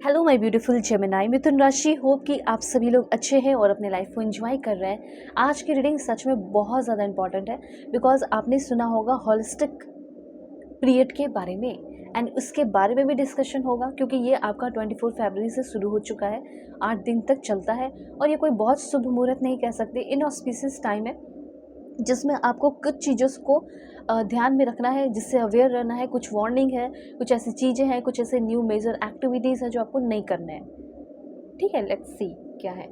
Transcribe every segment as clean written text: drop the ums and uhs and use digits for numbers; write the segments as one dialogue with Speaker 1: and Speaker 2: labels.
Speaker 1: Hello my beautiful Gemini. मिथुन राशि, hope कि आप सभी लोग अच्छे हैं और अपने लाइफ को एंजॉय कर रहे हैं। आज की रीडिंग सच में बहुत ज़्यादा इंपॉर्टेंट है बिकॉज आपने सुना होगा हॉलिस्टिक पीरियड के बारे में एंड उसके बारे में भी डिस्कशन होगा क्योंकि ये आपका 24 फरवरी से शुरू हो चुका है, 8 दिन तक चलता है और ये कोई बहुत शुभ मुहूर्त नहीं कह सकते, इनऑस्पिशियस टाइम है जिसमें आपको कुछ चीज़ों को ध्यान में रखना है, जिससे अवेयर रहना है। कुछ वार्निंग है, कुछ ऐसी चीज़ें हैं, कुछ ऐसे न्यू मेजर एक्टिविटीज़ हैं जो आपको नहीं करने हैं। ठीक है, लेट्स सी क्या है।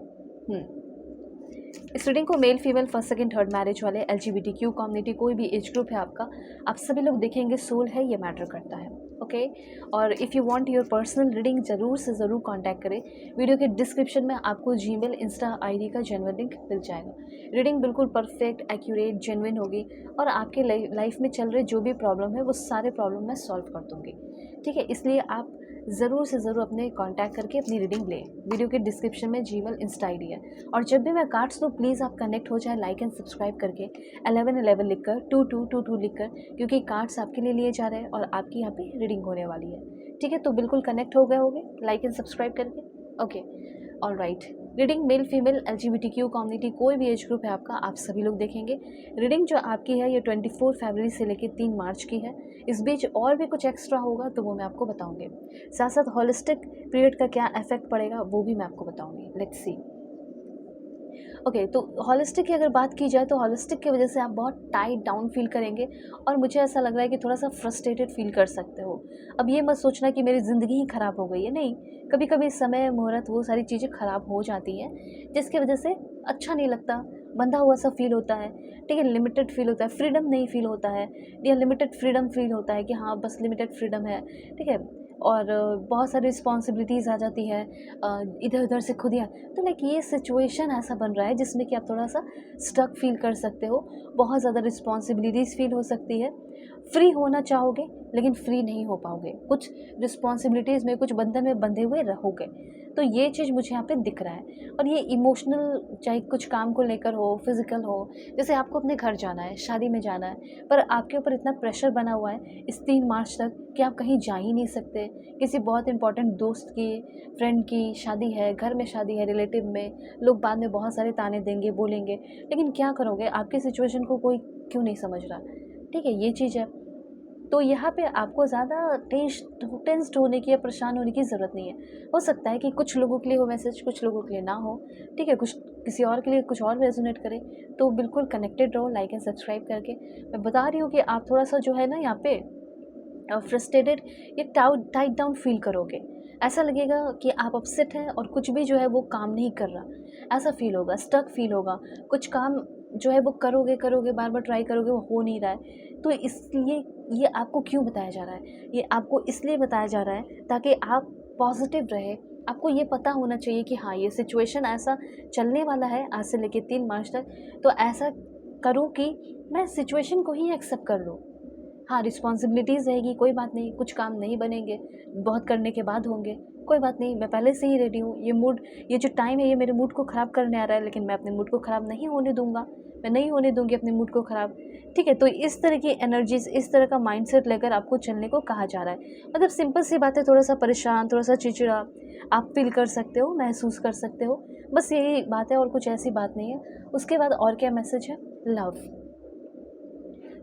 Speaker 1: इस रीडिंग को male female first second third marriage वाले, LGBTQ कम्युनिटी, कोई भी एज ग्रुप है आपका, आप सभी लोग देखेंगे सोल है, ये मैटर करता है। ओके और if you want your personal reading ज़रूर से ज़रूर कांटेक्ट करें। वीडियो के डिस्क्रिप्शन में आपको जीमेल इंस्टा आईडी का जेन्युइन लिंक मिल जाएगा। रीडिंग बिल्कुल परफेक्ट, एक्यूरेट, जेन्युइन होगी और आपके लाइफ में चल रहे जो भी प्रॉब्लम है वो सारे प्रॉब्लम मैं सॉल्व कर दूँगी। ठीक है, इसलिए आप ज़रूर से ज़रूर अपने कांटेक्ट करके अपनी रीडिंग लें। वीडियो के डिस्क्रिप्शन में जीमेल इंस्टा आईडी है और जब भी मैं कार्ड्स दूँ प्लीज़ आप कनेक्ट हो जाए लाइक एंड सब्सक्राइब करके 1111 लिखकर 2222 लिखकर, क्योंकि कार्ड्स आपके लिए जा रहे हैं और आपकी यहाँ पे रीडिंग होने वाली है। ठीक है, तो बिल्कुल कनेक्ट हो गए होंगे लाइक एंड सब्सक्राइब करके। Okay alright, reading male female LGBTQ community, कोई भी एज ग्रुप है आपका, आप सभी लोग देखेंगे। रीडिंग जो आपकी है ये 24 फरवरी से लेकर 3 मार्च की है। इस बीच और भी कुछ एक्स्ट्रा होगा तो वो मैं आपको बताऊंगी। साथ साथ हॉलिस्टिक पीरियड का क्या इफेक्ट पड़ेगा वो भी मैं आपको बताऊंगी। Let's see. ओके तो हॉलिस्टिक की अगर बात की जाए तो हॉलिस्टिक की वजह से आप बहुत टाइट डाउन फील करेंगे और मुझे ऐसा लग रहा है कि थोड़ा सा फ्रस्ट्रेटेड फील कर सकते हो। अब ये मत सोचना कि मेरी ज़िंदगी ही ख़राब हो गई है, नहीं। कभी कभी समय मुहूर्त वो सारी चीज़ें ख़राब हो जाती हैं जिसकी वजह से अच्छा नहीं लगता, बंधा हुआ सा फील होता है। ठीक है, लिमिटेड फील होता है, फ्रीडम नहीं फील होता है, या लिमिटेड फ्रीडम फील होता है कि हाँ बस लिमिटेड फ्रीडम है। ठीक है, और बहुत सारी रिस्पॉन्सिबिलिटीज़ आ जाती है इधर उधर से खुद ही तो लाइक ये सिचुएशन ऐसा बन रहा है जिसमें कि आप थोड़ा सा स्टक फील कर सकते हो, बहुत ज़्यादा रिस्पॉन्सिबिलिटीज़ फील हो सकती है। फ्री होना चाहोगे लेकिन फ्री नहीं हो पाओगे, कुछ रिस्पॉन्सिबिलिटीज़ में, कुछ बंधन में बंधे हुए रहोगे। तो ये चीज़ मुझे यहाँ पे दिख रहा है और ये इमोशनल, चाहे कुछ काम को लेकर हो, फिजिकल हो, जैसे आपको अपने घर जाना है, शादी में जाना है, पर आपके ऊपर इतना प्रेशर बना हुआ है इस 3 मार्च तक कि आप कहीं जा ही नहीं सकते। किसी बहुत इंपॉर्टेंट दोस्त की, फ्रेंड की शादी है, घर में शादी है, रिलेटिव में, लोग बाद में बहुत सारे ताने देंगे, बोलेंगे, लेकिन क्या करोगे, आपकी सिचुएशन को कोई क्यों नहीं समझ रहा। ठीक है, ये चीज़ है। तो यहाँ पे आपको ज़्यादा टेंस्ड होने की या परेशान होने की ज़रूरत नहीं है। हो सकता है कि कुछ लोगों के लिए हो मैसेज, कुछ लोगों के लिए ना हो। ठीक है, कुछ किसी और के लिए कुछ और रेजोनेट करे, तो बिल्कुल कनेक्टेड रहो लाइक एंड सब्सक्राइब करके। मैं बता रही हूँ कि आप थोड़ा सा जो है ना यहाँ पे फ्रस्ट्रेटेड या टाइट डाउन फील करोगे। ऐसा लगेगा कि आप अपसेट हैं और कुछ भी जो है वो काम नहीं कर रहा, ऐसा फील होगा, स्टक फील होगा। कुछ काम जो है वो करोगे करोगे, बार बार ट्राई करोगे, वो हो नहीं रहा है। तो इसलिए ये आपको क्यों बताया जा रहा है, ये आपको इसलिए बताया जा रहा है ताकि आप पॉजिटिव रहे। आपको ये पता होना चाहिए कि हाँ ये सिचुएशन ऐसा चलने वाला है आज से लेके 3 मार्च तक, तो ऐसा करूँ कि मैं सिचुएशन को ही एक्सेप्ट कर लूँ। हाँ, रिस्पॉन्सिबिलिटीज़ रहेगी, कोई बात नहीं, कुछ काम नहीं बनेंगे, बहुत करने के बाद होंगे, कोई बात नहीं, मैं पहले से ही रेडी हूँ। ये मूड, ये जो टाइम है ये मेरे मूड को ख़राब करने आ रहा है, लेकिन मैं अपने मूड को ख़राब नहीं होने दूँगा, मैं नहीं होने दूँगी अपने मूड को ख़राब। ठीक है, तो इस तरह की एनर्जीज़, इस तरह का माइंडसेट लेकर आपको चलने को कहा जा रहा है। मतलब सिंपल सी बात है, थोड़ा सा परेशान, थोड़ा सा चिड़चिड़ा आप फील कर सकते हो, महसूस कर सकते हो, बस यही बात है और कुछ ऐसी बात नहीं है। उसके बाद और क्या मैसेज है,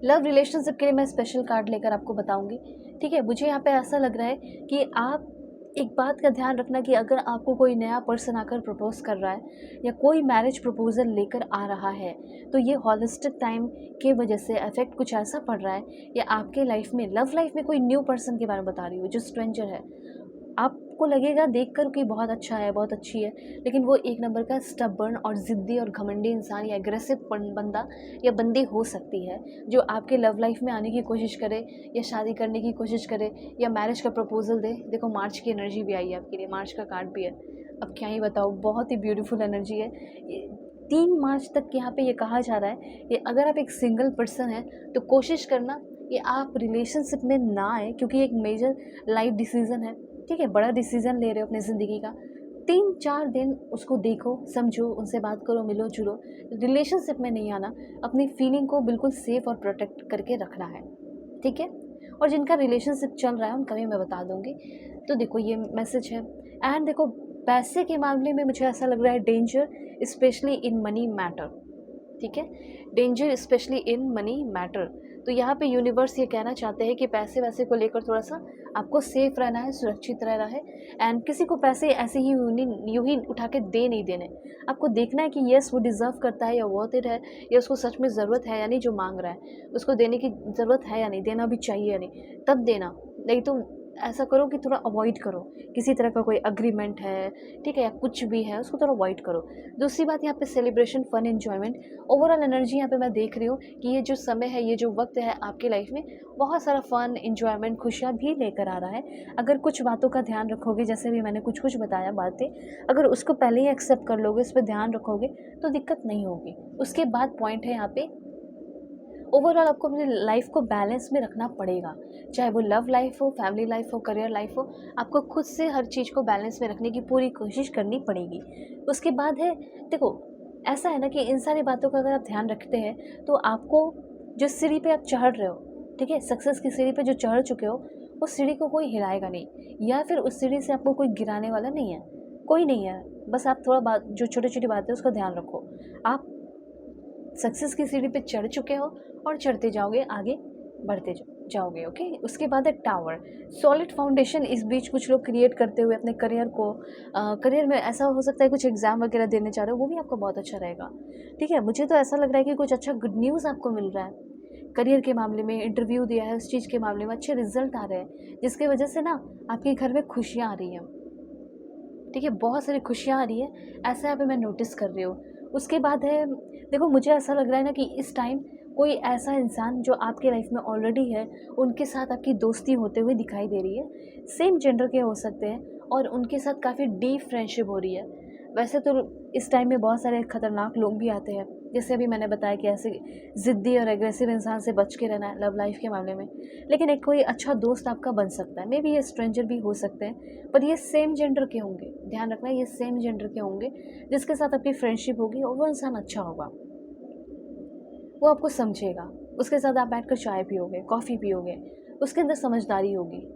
Speaker 1: लव रिलेशनशिप के लिए मैं स्पेशल कार्ड लेकर आपको बताऊंगी। ठीक है, मुझे यहाँ पे ऐसा लग रहा है कि आप एक बात का ध्यान रखना कि अगर आपको कोई नया पर्सन आकर प्रपोज कर रहा है या कोई मैरिज प्रपोजल लेकर आ रहा है, तो ये हॉलिस्टिक टाइम के वजह से इफेक्ट कुछ ऐसा पड़ रहा है या आपके लाइफ में, लव लाइफ में कोई न्यू पर्सन के बारे में बता रही हूँ जो स्ट्रेंजर है। आपको लगेगा देखकर कि बहुत अच्छा है, बहुत अच्छी है, लेकिन वो एक नंबर का स्टबर्न और ज़िद्दी और घमंडी इंसान या एग्रेसिव बंदा या बंदी हो सकती है, जो आपके लव लाइफ में आने की कोशिश करे या शादी करने की कोशिश करे या मैरिज का प्रपोजल दे। देखो मार्च की एनर्जी भी आई है आपके लिए, मार्च का कार्ड भी है। अब क्या ही बताओ, बहुत ही ब्यूटीफुल एनर्जी है। 3 मार्च तक यहाँ पे ये कहा जा रहा है कि अगर आप एक सिंगल पर्सन है तो कोशिश करना कि आप रिलेशनशिप में ना आए, क्योंकि एक मेजर लाइफ डिसीजन है। ठीक है, बड़ा डिसीजन ले रहे हो अपनी ज़िंदगी का। 3-4 दिन उसको देखो, समझो, उनसे बात करो, मिलो जुलो, रिलेशनशिप में नहीं आना। अपनी फीलिंग को बिल्कुल सेफ और प्रोटेक्ट करके रखना है। ठीक है, और जिनका रिलेशनशिप चल रहा है उनका भी मैं बता दूँगी। तो देखो ये मैसेज है। एंड देखो पैसे के मामले में मुझे ऐसा लग रहा है danger specially in money matter, ठीक है, danger specially in money matter. तो यहाँ पे यूनिवर्स ये कहना चाहते हैं कि पैसे वैसे को लेकर थोड़ा सा आपको सेफ रहना है, सुरक्षित रहना है। एंड किसी को पैसे ऐसे ही यूं ही उठा के दे नहीं देने, आपको देखना है कि यस वो डिज़र्व करता है या वर्थ इट है, या उसको सच में ज़रूरत है या नहीं, जो मांग रहा है उसको देने की ज़रूरत है या नहीं, देना भी चाहिए या नहीं, तब देना। नहीं तो ऐसा करो कि थोड़ा अवॉइड करो, किसी तरह का कोई अग्रीमेंट है, ठीक है, या कुछ भी है उसको थोड़ा अवॉइड करो। दूसरी बात यहाँ पे celebration, fun, enjoyment, overall energy यहाँ पे मैं देख रही हूँ कि ये जो समय है, ये जो वक्त है आपकी लाइफ में बहुत सारा फन, एन्जॉयमेंट, खुशियाँ भी लेकर आ रहा है। अगर कुछ बातों का ध्यान रखोगे, जैसे भी मैंने कुछ कुछ बताया बातें, अगर उसको पहले ही एक्सेप्ट कर लोगे, उस पर ध्यान रखोगे तो दिक्कत नहीं होगी। उसके बाद पॉइंट है यहाँ पे ओवरऑल आपको अपनी लाइफ को बैलेंस में रखना पड़ेगा, चाहे वो लव लाइफ हो, फैमिली लाइफ हो, करियर लाइफ हो, आपको खुद से हर चीज़ को बैलेंस में रखने की पूरी कोशिश करनी पड़ेगी। उसके बाद है, देखो ऐसा है ना कि इन सारी बातों का अगर आप ध्यान रखते हैं तो आपको जिस सीढ़ी पे आप चढ़ रहे हो, ठीक है, सक्सेस की सीढ़ी पे जो चढ़ चुके हो, उस सीढ़ी को कोई हिलाएगा नहीं, या फिर उस सीढ़ी से आपको कोई गिराने वाला नहीं है, कोई नहीं है। बस आप थोड़ा बात, जो छोटी छोटी बातें हैं उसका ध्यान रखो। आप सक्सेस की सीढ़ी पे चढ़ चुके हो और चढ़ते जाओगे, आगे बढ़ते जाओगे। ओके, उसके बाद है टावर, सॉलिड फाउंडेशन। इस बीच कुछ लोग क्रिएट करते हुए अपने करियर को, करियर में ऐसा हो सकता है कुछ एग्ज़ाम वगैरह देने जा रहे हो, वो भी आपको बहुत अच्छा रहेगा, ठीक है। मुझे तो ऐसा लग रहा है कि कुछ अच्छा गुड न्यूज़ आपको मिल रहा है करियर के मामले में, इंटरव्यू दिया है उस चीज़ के मामले में अच्छे रिजल्ट आ रहे हैं, जिसकी वजह से ना आपके घर में खुशियाँ आ रही हैं, ठीक है, बहुत सारी खुशियाँ आ रही है, ऐसा यहाँ पे मैं नोटिस कर रही हूँ। उसके बाद है, देखो मुझे ऐसा लग रहा है ना कि इस टाइम कोई ऐसा इंसान जो आपके लाइफ में ऑलरेडी है, उनके साथ आपकी दोस्ती होते हुए दिखाई दे रही है। सेम जेंडर के हो सकते हैं और उनके साथ काफ़ी डीप फ्रेंडशिप हो रही है। वैसे तो इस टाइम में बहुत सारे खतरनाक लोग भी आते हैं, जैसे अभी मैंने बताया कि ऐसे ज़िद्दी और एग्रेसिव इंसान से बच के रहना है लव लाइफ के मामले में। लेकिन एक कोई अच्छा दोस्त आपका बन सकता है, मे बी ये स्ट्रेंजर भी हो सकते हैं, पर ये सेम जेंडर के होंगे, ध्यान रखना, ये सेम जेंडर के होंगे जिसके साथ आपकी फ्रेंडशिप होगी, और वो इंसान अच्छा होगा, वो आपको समझेगा, उसके साथ आप बैठकर चाय पियोगे, कॉफ़ी पियोगे, उसके अंदर समझदारी होगी।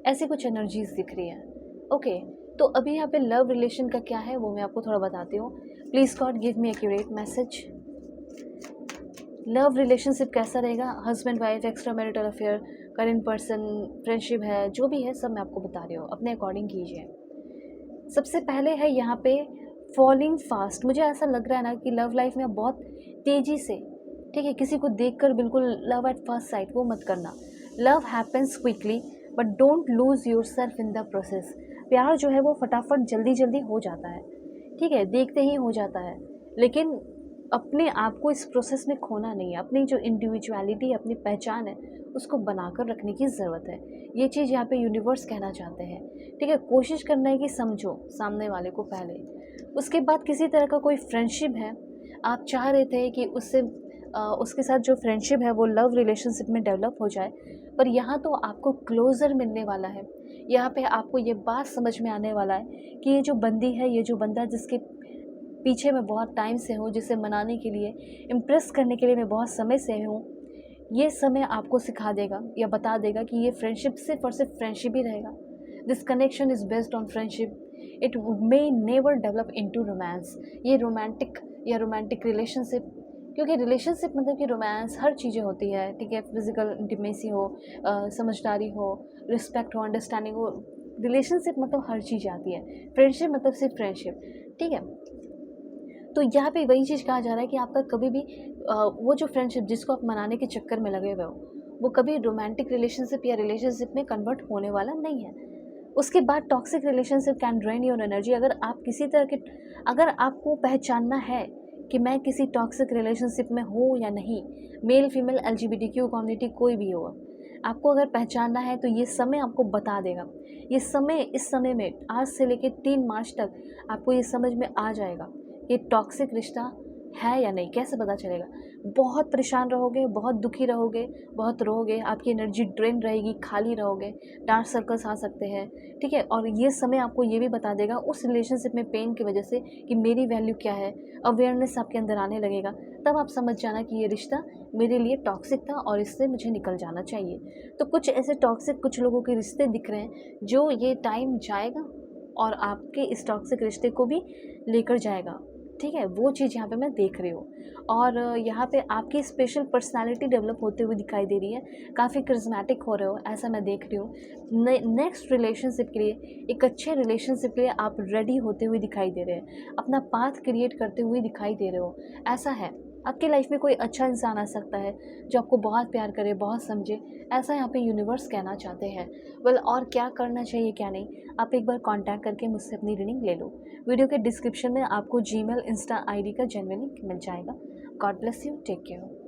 Speaker 1: ऐसी कुछ एनर्जीज दिख रही हैं। ओके, तो अभी यहाँ पे लव रिलेशन का क्या है वो मैं आपको थोड़ा बताती हूँ। Please God give me accurate message. Love relationship कैसा रहेगा, husband wife, extra marital affair, current person, friendship है, जो भी है सब मैं आपको बता रही हूँ, अपने अकॉर्डिंग कीजिए। सबसे पहले है यहाँ पे फॉलिंग फास्ट। मुझे ऐसा लग रहा है ना कि लव लाइफ में बहुत तेज़ी से, ठीक है, किसी को देखकर बिल्कुल लव एट फर्स्ट साइट वो मत करना। Love happens quickly but don't lose your self in the process. प्यार जो है वो फटाफट जल्दी जल्दी हो जाता है, ठीक है, देखते ही हो जाता है, लेकिन अपने आप को इस प्रोसेस में खोना नहीं है। अपनी जो इंडिविजुअलिटी, अपनी पहचान है, उसको बनाकर रखने की ज़रूरत है। ये चीज़ यहाँ पे यूनिवर्स कहना चाहते हैं, ठीक है। कोशिश करना है कि समझो सामने वाले को पहले। उसके बाद किसी तरह का कोई फ्रेंडशिप है, आप चाह रहे थे कि उससे उसके साथ जो फ्रेंडशिप है वो लव रिलेशनशिप में डेवलप हो जाए, पर यहाँ तो आपको क्लोज़र मिलने वाला है। यहाँ पे आपको ये बात समझ में आने वाला है कि ये जो बंदी है, ये जो बंदा जिसके पीछे मैं बहुत टाइम से हूँ, जिसे मनाने के लिए, इम्प्रेस करने के लिए मैं बहुत समय से हूँ, ये समय आपको सिखा देगा या बता देगा कि ये फ्रेंडशिप सिर्फ और सिर्फ फ्रेंडशिप ही रहेगा। This connection is based on friendship, it may never develop into romance. ये रोमांटिक या रोमांटिक रिलेशनशिप, क्योंकि रिलेशनशिप मतलब कि रोमांस हर चीज़ें होती है, ठीक है, फिजिकल इंटीमेसी हो, समझदारी हो, रिस्पेक्ट हो, अंडरस्टैंडिंग हो, रिलेशनशिप मतलब हर चीज़ आती है। फ्रेंडशिप मतलब सिर्फ फ्रेंडशिप, ठीक है। तो यहाँ पे वही चीज़ कहा जा रहा है कि आपका कभी भी वो जो फ्रेंडशिप जिसको आप मनाने के चक्कर में लगे हुए हो, वो कभी रोमांटिक रिलेशनशिप या रिलेशनशिप में कन्वर्ट होने वाला नहीं है। उसके बाद toxic relationship can drain your energy. अगर आप किसी तरह के, अगर आपको पहचानना है कि मैं किसी टॉक्सिक रिलेशनशिप में हूँ या नहीं, मेल फीमेल LGBTQ कम्युनिटी कोई भी हो, आपको अगर पहचानना है तो ये समय आपको बता देगा। ये समय, इस समय में आज से लेकर 3 मार्च तक आपको ये समझ में आ जाएगा कि टॉक्सिक रिश्ता है या नहीं, कैसे पता चलेगा? बहुत परेशान रहोगे, बहुत दुखी रहोगे, बहुत रोओगे, आपकी एनर्जी ड्रेन रहेगी, खाली रहोगे, डार्क सर्कल्स आ सकते हैं, ठीक है? और ये समय आपको ये भी बता देगा उस रिलेशनशिप में पेन की वजह से कि मेरी वैल्यू क्या है, अवेयरनेस आपके अंदर आने लगेगा। तब आप समझ जाना कि ये रिश्ता मेरे लिए टॉक्सिक था और इससे मुझे निकल जाना चाहिए। तो कुछ ऐसे टॉक्सिक कुछ लोगों के रिश्ते दिख रहे हैं जो ये टाइम जाएगा और आपके इस टॉक्सिक रिश्ते को भी लेकर जाएगा, ठीक है? वो चीज़ यहाँ पे मैं देख रही हूँ। और यहाँ पे आपकी स्पेशल पर्सनैलिटी डेवलप होते हुए दिखाई दे रही है, काफ़ी करिस्मेटिक हो रहे हो, ऐसा मैं देख रही हूँ। नेक्स्ट रिलेशनशिप के लिए, एक अच्छे रिलेशनशिप के लिए आप रेडी होते हुए दिखाई दे रहे हैं, अपना पाथ क्रिएट करते हुए दिखाई दे रहे हो, ऐसा है। आपकी लाइफ में कोई अच्छा इंसान आ सकता है जो आपको बहुत प्यार करे, बहुत समझे, ऐसा यहाँ पे यूनिवर्स कहना चाहते हैं। वेल, और क्या करना चाहिए क्या नहीं, आप एक बार कांटेक्ट करके मुझसे अपनी रीडिंग ले लो। वीडियो के डिस्क्रिप्शन में आपको जीमेल, इंस्टा आईडी का जेन्युइन लिंक मिल जाएगा। God bless you, take care.